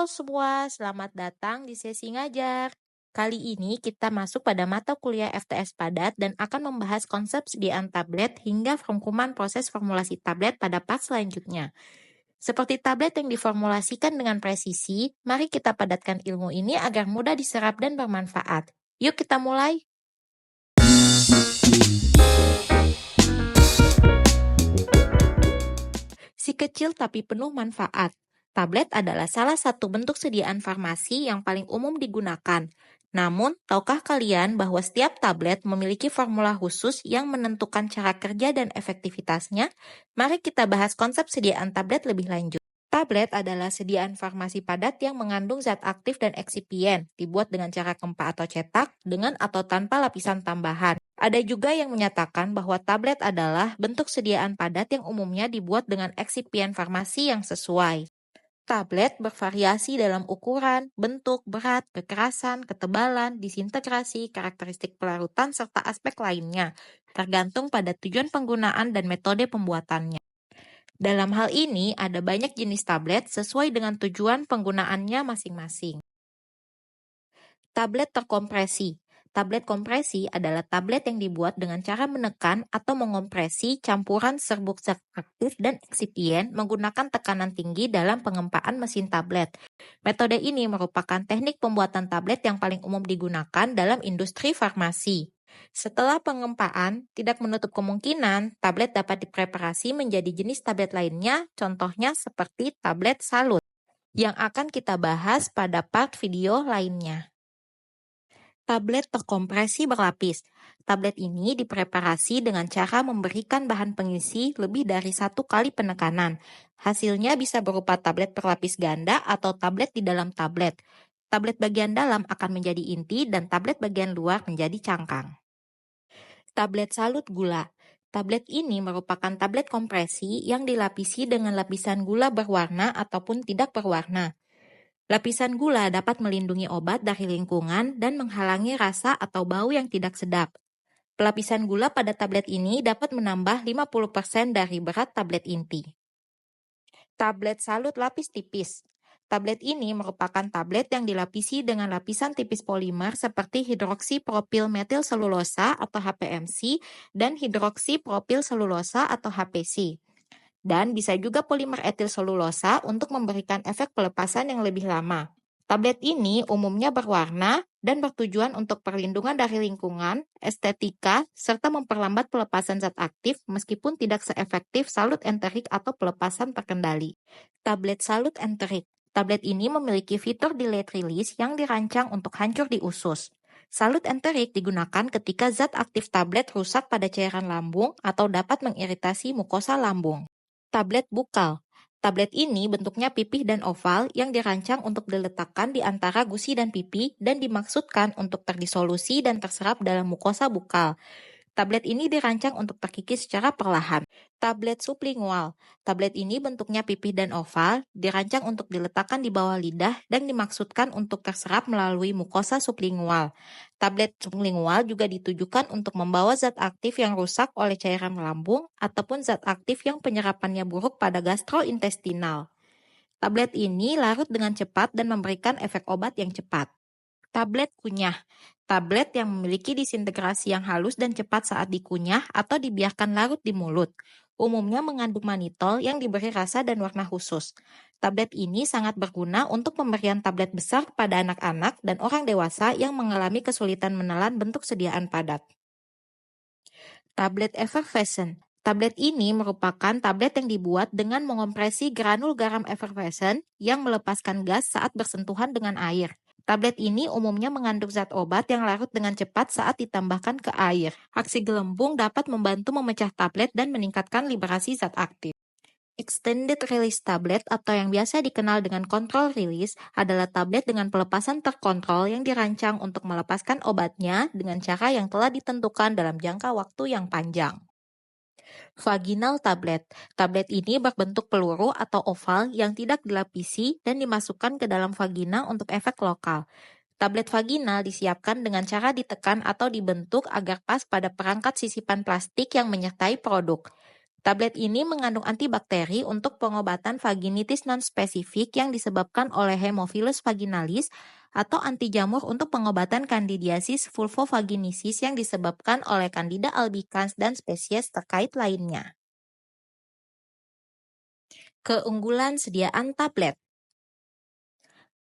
Halo semua, selamat datang di sesi ngajar. Kali ini kita masuk pada mata kuliah FTS padat dan akan membahas konsep sediaan tablet hingga rangkuman proses formulasi tablet pada part selanjutnya. Seperti tablet yang diformulasikan dengan presisi, mari kita padatkan ilmu ini agar mudah diserap dan bermanfaat. Yuk kita mulai. Si kecil tapi penuh manfaat. Tablet adalah salah satu bentuk sediaan farmasi yang paling umum digunakan. Namun, tahukah kalian bahwa setiap tablet memiliki formula khusus yang menentukan cara kerja dan efektivitasnya? Mari kita bahas konsep sediaan tablet lebih lanjut. Tablet adalah sediaan farmasi padat yang mengandung zat aktif dan eksipien, dibuat dengan cara kempa atau cetak, dengan atau tanpa lapisan tambahan. Ada juga yang menyatakan bahwa tablet adalah bentuk sediaan padat yang umumnya dibuat dengan eksipien farmasi yang sesuai. Tablet bervariasi dalam ukuran, bentuk, berat, kekerasan, ketebalan, disintegrasi, karakteristik pelarutan, serta aspek lainnya, tergantung pada tujuan penggunaan dan metode pembuatannya. Dalam hal ini, ada banyak jenis tablet sesuai dengan tujuan penggunaannya masing-masing. Tablet terkompresi. Tablet kompresi adalah tablet yang dibuat dengan cara menekan atau mengompresi campuran serbuk zat aktif dan eksipien menggunakan tekanan tinggi dalam pengempaan mesin tablet. Metode ini merupakan teknik pembuatan tablet yang paling umum digunakan dalam industri farmasi. Setelah pengempaan, tidak menutup kemungkinan tablet dapat dipreparasi menjadi jenis tablet lainnya, contohnya seperti tablet salut, yang akan kita bahas pada part video lainnya. Tablet terkompresi berlapis. Tablet ini dipreparasi dengan cara memberikan bahan pengisi lebih dari satu kali penekanan. Hasilnya bisa berupa tablet berlapis ganda atau tablet di dalam tablet. Tablet bagian dalam akan menjadi inti dan tablet bagian luar menjadi cangkang. Tablet salut gula. Tablet ini merupakan tablet kompresi yang dilapisi dengan lapisan gula berwarna ataupun tidak berwarna. Lapisan gula dapat melindungi obat dari lingkungan dan menghalangi rasa atau bau yang tidak sedap. Pelapisan gula pada tablet ini dapat menambah 50% dari berat tablet inti. Tablet salut lapis tipis. Tablet ini merupakan tablet yang dilapisi dengan lapisan tipis polimer seperti hidroksipropil metil selulosa atau HPMC dan hidroksipropil selulosa atau HPC. Dan bisa juga polimer etil selulosa untuk memberikan efek pelepasan yang lebih lama. Tablet ini umumnya berwarna dan bertujuan untuk perlindungan dari lingkungan, estetika, serta memperlambat pelepasan zat aktif meskipun tidak seefektif salut enterik atau pelepasan terkendali. Tablet salut enterik. Tablet ini memiliki fitur delayed release yang dirancang untuk hancur di usus. Salut enterik digunakan ketika zat aktif tablet rusak pada cairan lambung atau dapat mengiritasi mukosa lambung. Tablet bukal. Tablet ini bentuknya pipih dan oval yang dirancang untuk diletakkan di antara gusi dan pipi dan dimaksudkan untuk terdisolusi dan terserap dalam mukosa bukal. Tablet ini dirancang untuk terkikis secara perlahan. Tablet sublingual. Tablet ini bentuknya pipih dan oval, dirancang untuk diletakkan di bawah lidah dan dimaksudkan untuk terserap melalui mukosa sublingual. Tablet sublingual juga ditujukan untuk membawa zat aktif yang rusak oleh cairan lambung ataupun zat aktif yang penyerapannya buruk pada gastrointestinal. Tablet ini larut dengan cepat dan memberikan efek obat yang cepat. Tablet kunyah. Tablet yang memiliki disintegrasi yang halus dan cepat saat dikunyah atau dibiarkan larut di mulut. Umumnya mengandung manitol yang diberi rasa dan warna khusus. Tablet ini sangat berguna untuk pemberian tablet besar pada anak-anak dan orang dewasa yang mengalami kesulitan menelan bentuk sediaan padat. Tablet effervescent. Tablet ini merupakan tablet yang dibuat dengan mengompresi granul garam effervescent yang melepaskan gas saat bersentuhan dengan air. Tablet ini umumnya mengandung zat obat yang larut dengan cepat saat ditambahkan ke air. Aksi gelembung dapat membantu memecah tablet dan meningkatkan liberasi zat aktif. Extended release tablet atau yang biasa dikenal dengan control release adalah tablet dengan pelepasan terkontrol yang dirancang untuk melepaskan obatnya dengan cara yang telah ditentukan dalam jangka waktu yang panjang. Vaginal tablet. Tablet ini berbentuk peluru atau oval yang tidak dilapisi dan dimasukkan ke dalam vagina untuk efek lokal. Tablet vaginal disiapkan dengan cara ditekan atau dibentuk agar pas pada perangkat sisipan plastik yang menyertai produk. Tablet ini mengandung antibakteri untuk pengobatan vaginitis non-spesifik yang disebabkan oleh Haemophilus vaginalis atau anti jamur untuk pengobatan kandidiasis vulvovaginisis yang disebabkan oleh Candida albicans dan spesies terkait lainnya. Keunggulan sediaan tablet.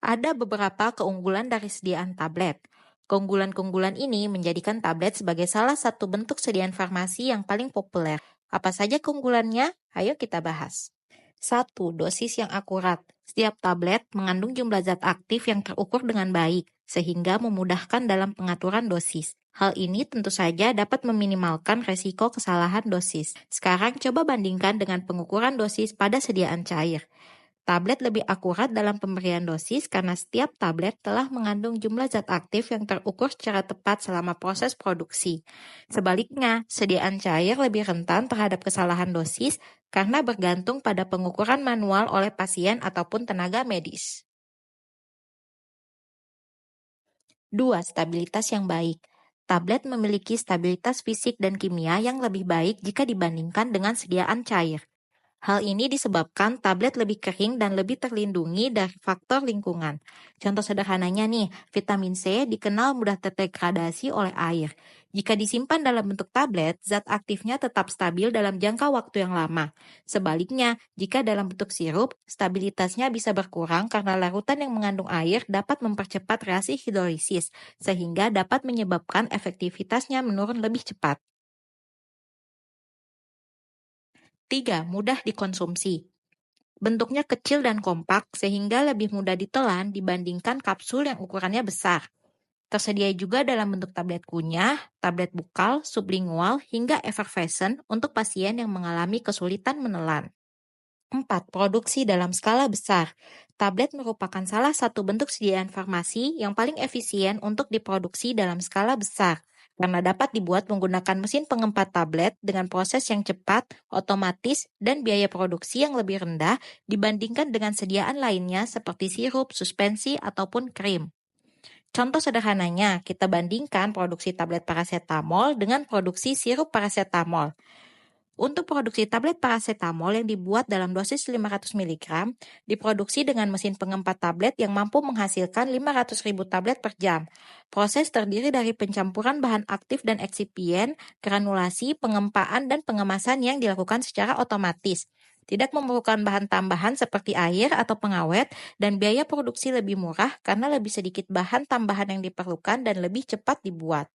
Ada beberapa keunggulan dari sediaan tablet. Keunggulan-keunggulan ini menjadikan tablet sebagai salah satu bentuk sediaan farmasi yang paling populer. Apa saja keunggulannya? Ayo kita bahas. 1. Dosis yang akurat. Setiap tablet mengandung jumlah zat aktif yang terukur dengan baik, sehingga memudahkan dalam pengaturan dosis. Hal ini tentu saja dapat meminimalkan resiko kesalahan dosis. Sekarang coba bandingkan dengan pengukuran dosis pada sediaan cair. Tablet lebih akurat dalam pemberian dosis karena setiap tablet telah mengandung jumlah zat aktif yang terukur secara tepat selama proses produksi. Sebaliknya, sediaan cair lebih rentan terhadap kesalahan dosis karena bergantung pada pengukuran manual oleh pasien ataupun tenaga medis. 2. Stabilitas yang baik. Tablet memiliki stabilitas fisik dan kimia yang lebih baik jika dibandingkan dengan sediaan cair. Hal ini disebabkan tablet lebih kering dan lebih terlindungi dari faktor lingkungan. Contoh sederhananya nih, vitamin C dikenal mudah terdegradasi oleh air. Jika disimpan dalam bentuk tablet, zat aktifnya tetap stabil dalam jangka waktu yang lama. Sebaliknya, jika dalam bentuk sirup, stabilitasnya bisa berkurang karena larutan yang mengandung air dapat mempercepat reaksi hidrolisis, sehingga dapat menyebabkan efektivitasnya menurun lebih cepat. 3. Mudah dikonsumsi. Bentuknya kecil dan kompak sehingga lebih mudah ditelan dibandingkan kapsul yang ukurannya besar. Tersedia juga dalam bentuk tablet kunyah, tablet bukal, sublingual, hingga effervescent untuk pasien yang mengalami kesulitan menelan. 4. Produksi dalam skala besar. Tablet merupakan salah satu bentuk sediaan farmasi yang paling efisien untuk diproduksi dalam skala besar, karena dapat dibuat menggunakan mesin pengempat tablet dengan proses yang cepat, otomatis, dan biaya produksi yang lebih rendah dibandingkan dengan sediaan lainnya seperti sirup, suspensi, ataupun krim. Contoh sederhananya, kita bandingkan produksi tablet paracetamol dengan produksi sirup paracetamol. Untuk produksi tablet paracetamol yang dibuat dalam dosis 500 mg, diproduksi dengan mesin pengempat tablet yang mampu menghasilkan 500.000 tablet per jam. Proses terdiri dari pencampuran bahan aktif dan eksipien, granulasi, pengempaan, dan pengemasan yang dilakukan secara otomatis. Tidak memerlukan bahan tambahan seperti air atau pengawet, dan biaya produksi lebih murah karena lebih sedikit bahan tambahan yang diperlukan dan lebih cepat dibuat.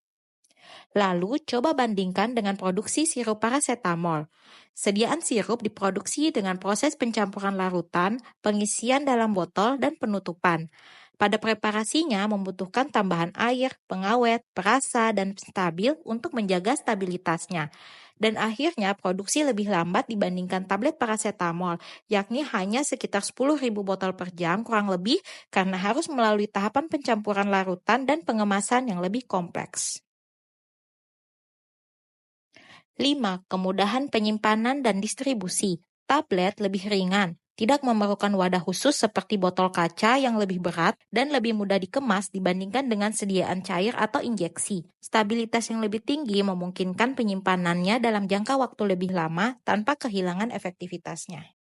Lalu, coba bandingkan dengan produksi sirup paracetamol. Sediaan sirup diproduksi dengan proses pencampuran larutan, pengisian dalam botol, dan penutupan. Pada preparasinya membutuhkan tambahan air, pengawet, perasa, dan stabil untuk menjaga stabilitasnya. Dan akhirnya produksi lebih lambat dibandingkan tablet paracetamol, yakni hanya sekitar 10.000 botol per jam kurang lebih karena harus melalui tahapan pencampuran larutan dan pengemasan yang lebih kompleks. 5. Kemudahan penyimpanan dan distribusi. Tablet lebih ringan, tidak memerlukan wadah khusus seperti botol kaca yang lebih berat dan lebih mudah dikemas dibandingkan dengan sediaan cair atau injeksi. Stabilitas yang lebih tinggi memungkinkan penyimpanannya dalam jangka waktu lebih lama tanpa kehilangan efektivitasnya.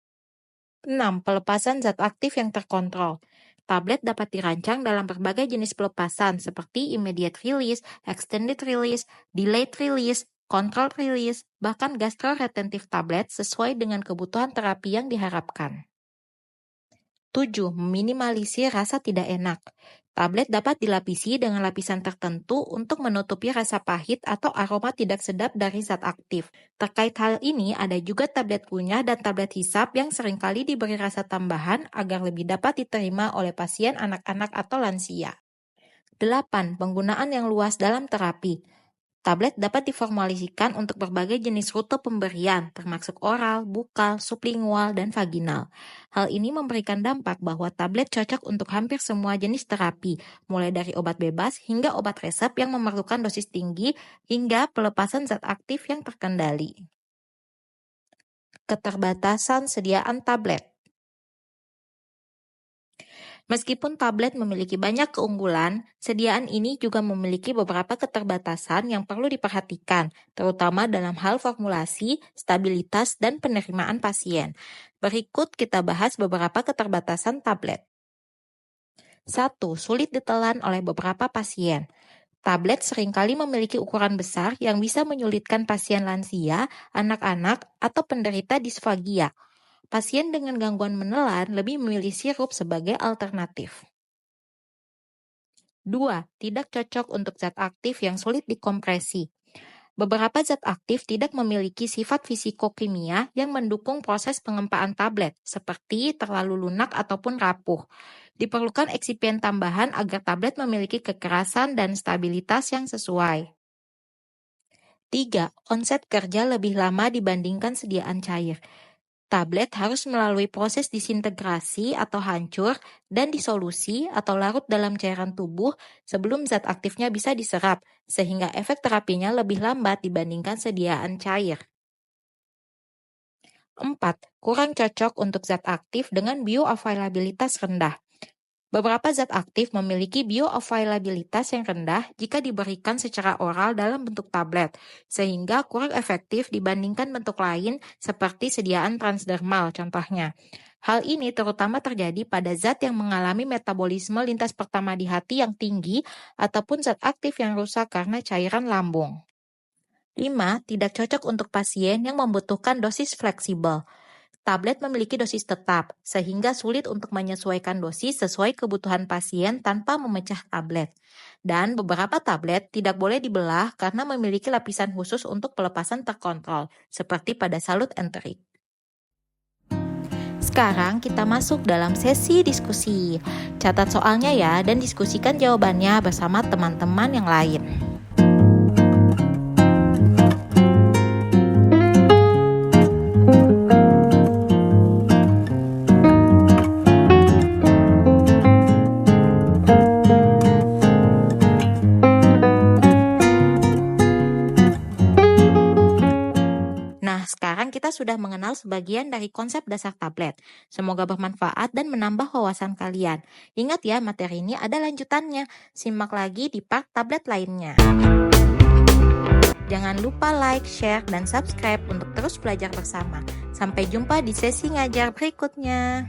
6. Pelepasan zat aktif yang terkontrol. Tablet dapat dirancang dalam berbagai jenis pelepasan seperti immediate release, extended release, delayed release, controlled release, bahkan gastroretentive tablet sesuai dengan kebutuhan terapi yang diharapkan. 7. Meminimalisir rasa tidak enak. Tablet dapat dilapisi dengan lapisan tertentu untuk menutupi rasa pahit atau aroma tidak sedap dari zat aktif. Terkait hal ini, ada juga tablet kunyah dan tablet hisap yang seringkali diberi rasa tambahan agar lebih dapat diterima oleh pasien anak-anak atau lansia. 8. Penggunaan yang luas dalam terapi. Tablet dapat diformulasikan untuk berbagai jenis rute pemberian, termasuk oral, bukal, sublingual, dan vaginal. Hal ini memberikan dampak bahwa tablet cocok untuk hampir semua jenis terapi, mulai dari obat bebas hingga obat resep yang memerlukan dosis tinggi, hingga pelepasan zat aktif yang terkendali. Keterbatasan sediaan tablet. Meskipun tablet memiliki banyak keunggulan, sediaan ini juga memiliki beberapa keterbatasan yang perlu diperhatikan, terutama dalam hal formulasi, stabilitas, dan penerimaan pasien. Berikut kita bahas beberapa keterbatasan tablet. 1. Sulit ditelan oleh beberapa pasien. Tablet seringkali memiliki ukuran besar yang bisa menyulitkan pasien lansia, anak-anak, atau penderita disfagia. Pasien dengan gangguan menelan lebih memilih sirup sebagai alternatif. 2. Tidak cocok untuk zat aktif yang sulit dikompresi. Beberapa zat aktif tidak memiliki sifat fisikokimia yang mendukung proses pengempaan tablet, seperti terlalu lunak ataupun rapuh. Diperlukan eksipien tambahan agar tablet memiliki kekerasan dan stabilitas yang sesuai. 3. Onset kerja lebih lama dibandingkan sediaan cair. Tablet harus melalui proses disintegrasi atau hancur dan disolusi atau larut dalam cairan tubuh sebelum zat aktifnya bisa diserap, sehingga efek terapinya lebih lambat dibandingkan sediaan cair. 4. Kurang cocok untuk zat aktif dengan bioavailabilitas rendah. Beberapa zat aktif memiliki bioavailabilitas yang rendah jika diberikan secara oral dalam bentuk tablet, sehingga kurang efektif dibandingkan bentuk lain seperti sediaan transdermal contohnya. Hal ini terutama terjadi pada zat yang mengalami metabolisme lintas pertama di hati yang tinggi ataupun zat aktif yang rusak karena cairan lambung. 5. Tidak cocok untuk pasien yang membutuhkan dosis fleksibel. Tablet memiliki dosis tetap, sehingga sulit untuk menyesuaikan dosis sesuai kebutuhan pasien tanpa memecah tablet. Dan beberapa tablet tidak boleh dibelah karena memiliki lapisan khusus untuk pelepasan terkontrol, seperti pada salut enterik. Sekarang kita masuk dalam sesi diskusi. Catat soalnya ya, dan diskusikan jawabannya bersama teman-teman yang lain. Sekarang kita sudah mengenal sebagian dari konsep dasar tablet. Semoga bermanfaat dan menambah wawasan kalian. Ingat ya, materi ini ada lanjutannya. Simak lagi di part tablet lainnya. Jangan lupa like, share, dan subscribe untuk terus belajar bersama. Sampai jumpa di sesi ngajar berikutnya.